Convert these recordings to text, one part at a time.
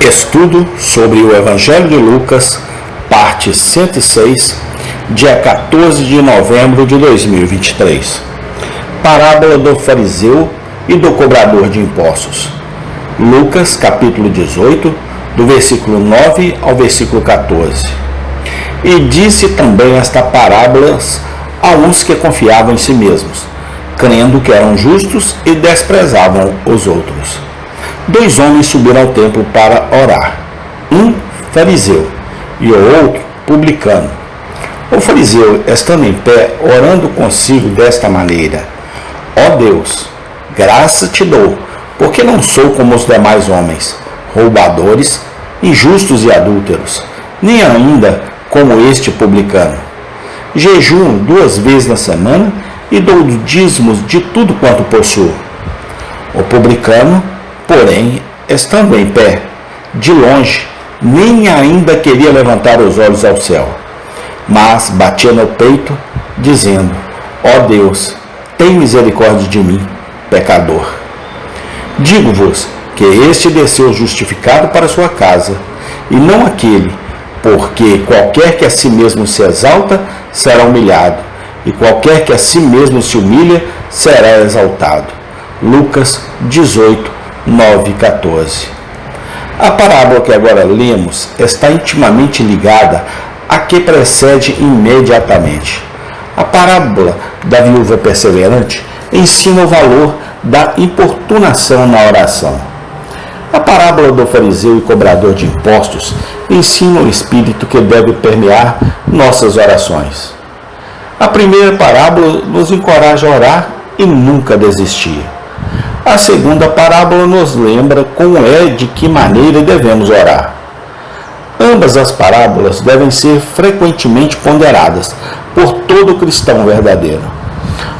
Estudo sobre o Evangelho de Lucas, parte 106, dia 14 de novembro de 2023. Parábola do fariseu e do cobrador de impostos. Lucas, capítulo 18, do versículo 9 ao versículo 14. E disse também esta parábola a uns que confiavam em si mesmos, crendo que eram justos e desprezavam os outros. 2 homens subiram ao templo para orar, um fariseu e o outro publicano. O fariseu, estando em pé, orando consigo desta maneira: Ó Deus, graça te dou, porque não sou como os demais homens, roubadores, injustos e adúlteros, nem ainda como este publicano. Jejuo 2 vezes na semana e dou dízimos de tudo quanto possuo. O publicano, porém, estando em pé, de longe, nem ainda queria levantar os olhos ao céu, mas batia no peito, dizendo: Ó Deus, tem misericórdia de mim, pecador. Digo-vos que este desceu justificado para sua casa, e não aquele, porque qualquer que a si mesmo se exalta, será humilhado, e qualquer que a si mesmo se humilha, será exaltado. Lucas 18, 9 e 14. A parábola que agora lemos está intimamente ligada à que precede imediatamente. A parábola da viúva perseverante ensina o valor da importunação na oração. A parábola do fariseu e cobrador de impostos ensina o espírito que deve permear nossas orações. A primeira parábola nos encoraja a orar e nunca desistir. A segunda parábola nos lembra como de que maneira devemos orar. Ambas as parábolas devem ser frequentemente ponderadas por todo cristão verdadeiro.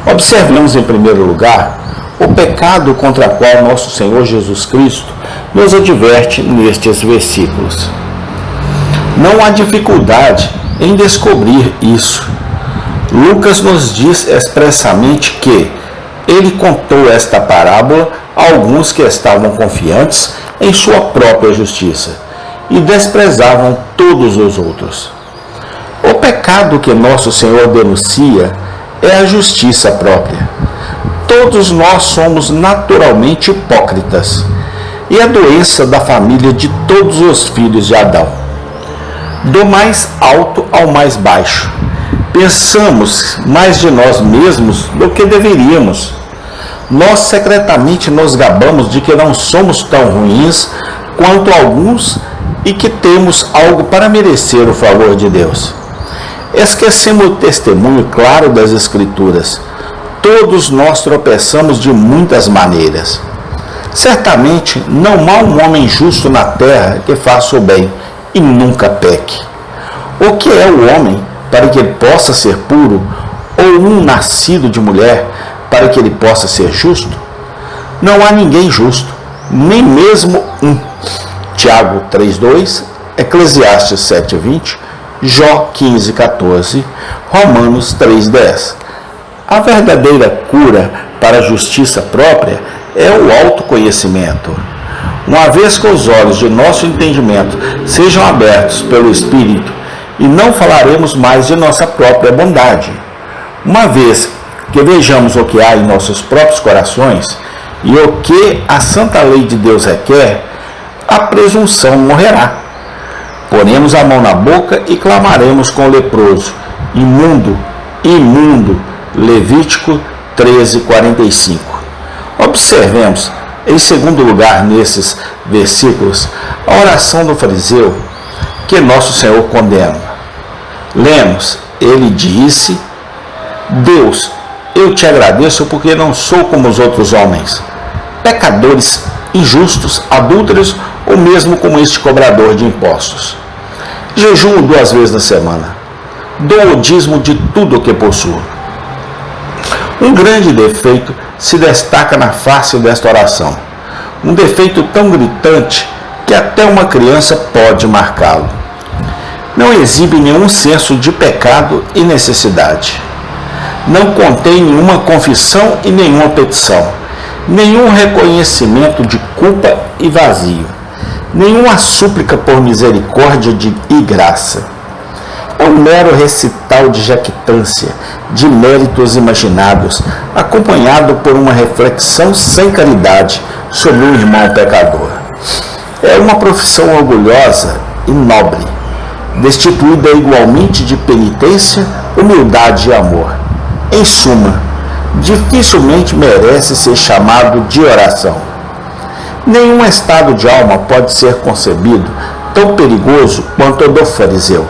Observemos, em primeiro lugar, o pecado contra o qual nosso Senhor Jesus Cristo nos adverte nestes versículos. Não há dificuldade em descobrir isso. Lucas nos diz expressamente que ele contou esta parábola a alguns que estavam confiantes em sua própria justiça e desprezavam todos os outros. O pecado que nosso Senhor denuncia é a justiça própria. Todos nós somos naturalmente hipócritas, e a doença da família de todos os filhos de Adão. Do mais alto ao mais baixo, pensamos mais de nós mesmos do que deveríamos. Nós secretamente nos gabamos de que não somos tão ruins quanto alguns e que temos algo para merecer o favor de Deus. Esquecemos o testemunho claro das Escrituras. Todos nós tropeçamos de muitas maneiras. Certamente não há um homem justo na terra que faça o bem e nunca peque. O que é o homem para que ele possa ser puro, ou um nascido de mulher para que ele possa ser justo? Não há ninguém justo, nem mesmo um. Tiago 3:2, Eclesiastes 7:20, Jó 15:14, Romanos 3:10. A verdadeira cura para a justiça própria é o autoconhecimento. Uma vez que os olhos de nosso entendimento sejam abertos pelo Espírito, e não falaremos mais de nossa própria bondade. Uma vez que vejamos o que há em nossos próprios corações e o que a santa lei de Deus requer, a presunção morrerá. Poremos a mão na boca e clamaremos com o leproso: imundo, imundo. Levítico 13:45. Observemos, em segundo lugar, nesses versículos, a oração do fariseu que nosso Senhor condena. Lemos: ele disse: Deus, eu te agradeço porque não sou como os outros homens, pecadores, injustos, adúlteros ou mesmo como este cobrador de impostos. Jejuo 2 vezes na semana. Dou o dízimo de tudo o que possuo. Um grande defeito se destaca na face desta oração. Um defeito tão gritante que até uma criança pode marcá-lo. Não exibe nenhum senso de pecado e necessidade. Não contém nenhuma confissão e nenhuma petição, nenhum reconhecimento de culpa e vazio, nenhuma súplica por misericórdia e graça. É um mero recital de jactância, de méritos imaginados, acompanhado por uma reflexão sem caridade sobre o irmão pecador. É uma profissão orgulhosa e nobre, destituída igualmente de penitência, humildade e amor. Em suma, dificilmente merece ser chamado de oração. Nenhum estado de alma pode ser concebido tão perigoso quanto o do fariseu.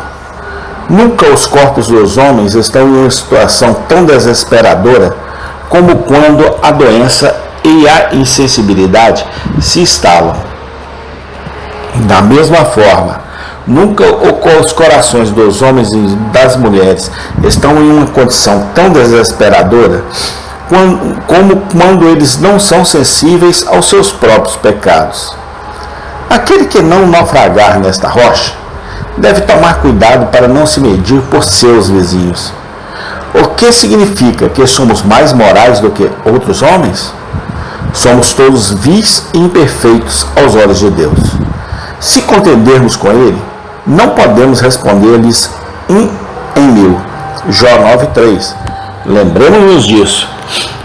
Nunca os corpos dos homens estão em uma situação tão desesperadora como quando a doença e a insensibilidade se instalam. Da mesma forma, nunca os corações dos homens e das mulheres estão em uma condição tão desesperadora como quando eles não são sensíveis aos seus próprios pecados. Aquele que não naufragar nesta rocha deve tomar cuidado para não se medir por seus vizinhos. O que significa que somos mais morais do que outros homens? Somos todos vis e imperfeitos aos olhos de Deus. Se contendermos com Ele, não podemos responder-lhes 1 em 1000. Jó 9:3. Lembremos-nos disso.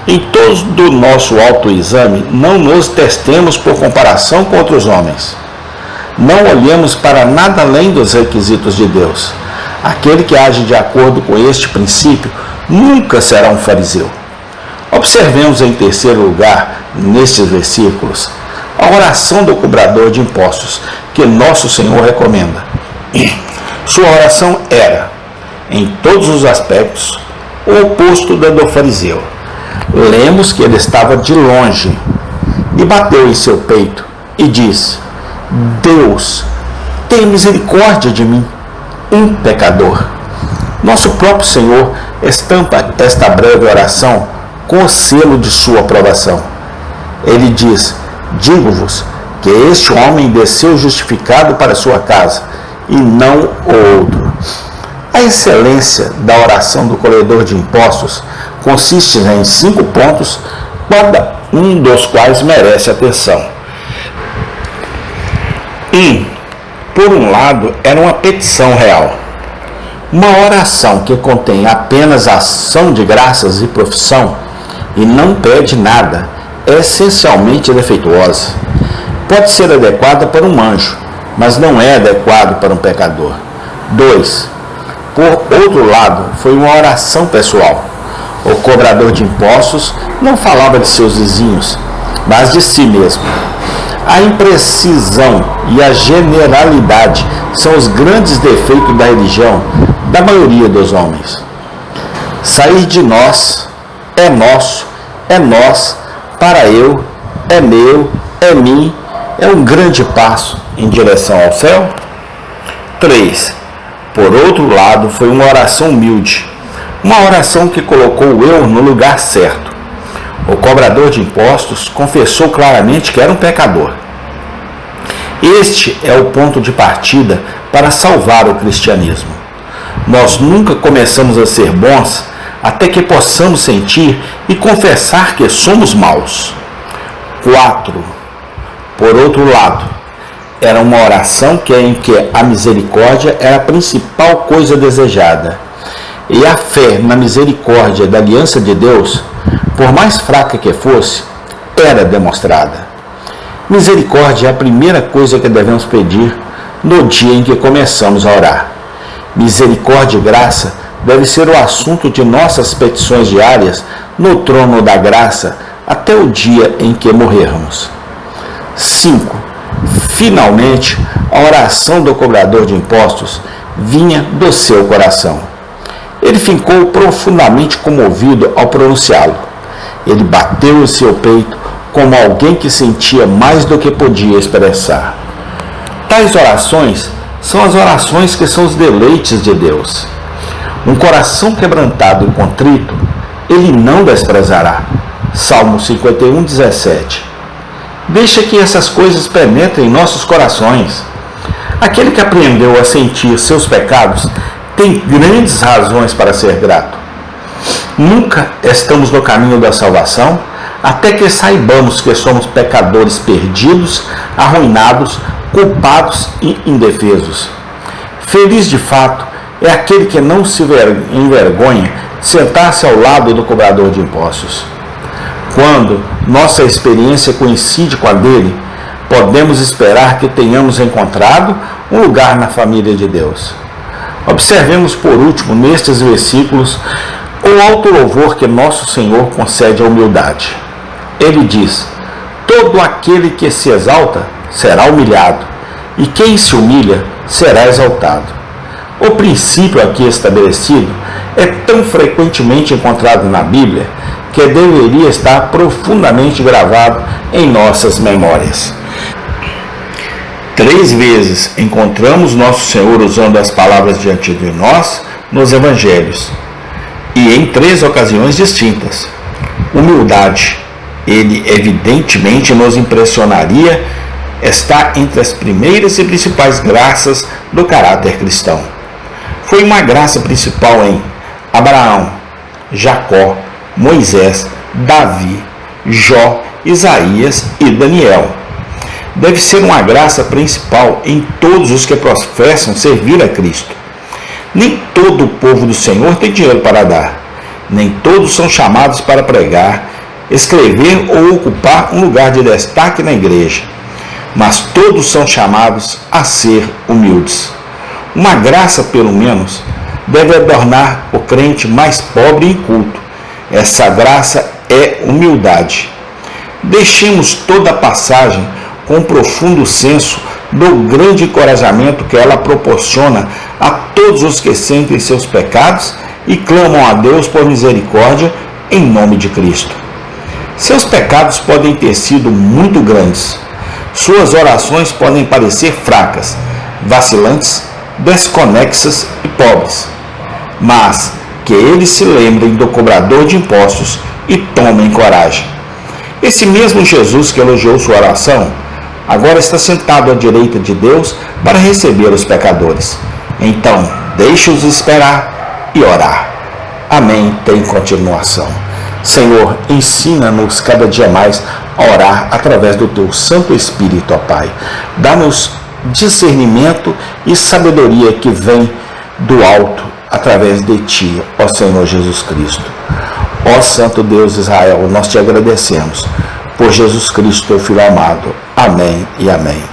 Em todo o nosso autoexame, não nos testemos por comparação com outros homens. Não olhemos para nada além dos requisitos de Deus. Aquele que age de acordo com este princípio nunca será um fariseu. Observemos em terceiro lugar, nestes versículos, a oração do cobrador de impostos que nosso Senhor recomenda. Sua oração era, em todos os aspectos, o oposto da do fariseu. Lemos que ele estava de longe e bateu em seu peito e disse: Deus, tenha misericórdia de mim, um pecador. Nosso próprio Senhor estampa esta breve oração com o selo de sua aprovação. Ele diz: digo-vos que este homem desceu justificado para sua casa, e não o outro. A excelência da oração do colhedor de impostos consiste em 5 pontos, cada um dos quais merece atenção. Por um lado, era uma petição real. Uma oração que contém apenas ação de graças e profissão e não pede nada é essencialmente defeituosa. Pode ser adequada para um anjo, mas não é adequado para um pecador. 2. Por outro lado, foi uma oração pessoal. O cobrador de impostos não falava de seus vizinhos, mas de si mesmo. A imprecisão e a generalidade são os grandes defeitos da religião da maioria dos homens. Sair de nós, é nosso, é nós, para eu, é meu, é mim, é um grande passo em direção ao céu. 3. Por outro lado, foi uma oração humilde, uma oração que colocou o eu no lugar certo. O cobrador de impostos confessou claramente que era um pecador. Este é o ponto de partida para salvar o cristianismo. Nós nunca começamos a ser bons até que possamos sentir e confessar que somos maus. 4. Por outro lado, era uma oração em que a misericórdia era a principal coisa desejada. E a fé na misericórdia da aliança de Deus, por mais fraca que fosse, era demonstrada. Misericórdia é a primeira coisa que devemos pedir no dia em que começamos a orar. Misericórdia e graça deve ser o assunto de nossas petições diárias no trono da graça até o dia em que morrermos. 5. Finalmente, a oração do cobrador de impostos vinha do seu coração. Ele ficou profundamente comovido ao pronunciá-lo. Ele bateu em seu peito como alguém que sentia mais do que podia expressar. Tais orações são as orações que são os deleites de Deus. Um coração quebrantado e contrito, Ele não desprezará. Salmo 51:17. Deixa que essas coisas penetrem em nossos corações. Aquele que aprendeu a sentir seus pecados tem grandes razões para ser grato. Nunca estamos no caminho da salvação até que saibamos que somos pecadores perdidos, arruinados, culpados e indefesos. Feliz de fato é aquele que não se envergonha de sentar-se ao lado do cobrador de impostos. Quando nossa experiência coincide com a dele, podemos esperar que tenhamos encontrado um lugar na família de Deus. Observemos por último nestes versículos o alto louvor que nosso Senhor concede à humildade. Ele diz: todo aquele que se exalta será humilhado, e quem se humilha será exaltado. O princípio aqui estabelecido é tão frequentemente encontrado na Bíblia que deveria estar profundamente gravado em nossas memórias. 3 vezes encontramos nosso Senhor usando as palavras diante de nós nos Evangelhos, e em 3 ocasiões distintas. Humildade, ele evidentemente nos impressionaria, está entre as primeiras e principais graças do caráter cristão. Foi uma graça principal em Abraão, Jacó, Moisés, Davi, Jó, Isaías e Daniel. Deve ser uma graça principal em todos os que professam servir a Cristo. Nem todo o povo do Senhor tem dinheiro para dar. Nem todos são chamados para pregar, escrever ou ocupar um lugar de destaque na igreja. Mas todos são chamados a ser humildes. Uma graça, pelo menos, deve adornar o crente mais pobre e inculto. Essa graça é humildade. Deixemos toda a passagem com um profundo senso do grande encorajamento que ela proporciona a todos os que sentem seus pecados e clamam a Deus por misericórdia em nome de Cristo. Seus pecados podem ter sido muito grandes. Suas orações podem parecer fracas, vacilantes, desconexas e pobres. Mas que eles se lembrem do cobrador de impostos e tomem coragem. Esse mesmo Jesus que elogiou sua oração, agora está sentado à direita de Deus para receber os pecadores. Então, deixe-os esperar e orar. Amém. Tem continuação. Senhor, ensina-nos cada dia mais a orar através do Teu Santo Espírito, ó Pai. Dá-nos discernimento e sabedoria que vem do alto através de Ti, ó Senhor Jesus Cristo. Ó Santo Deus de Israel, nós Te agradecemos por Jesus Cristo, Teu Filho amado. Amém e amém.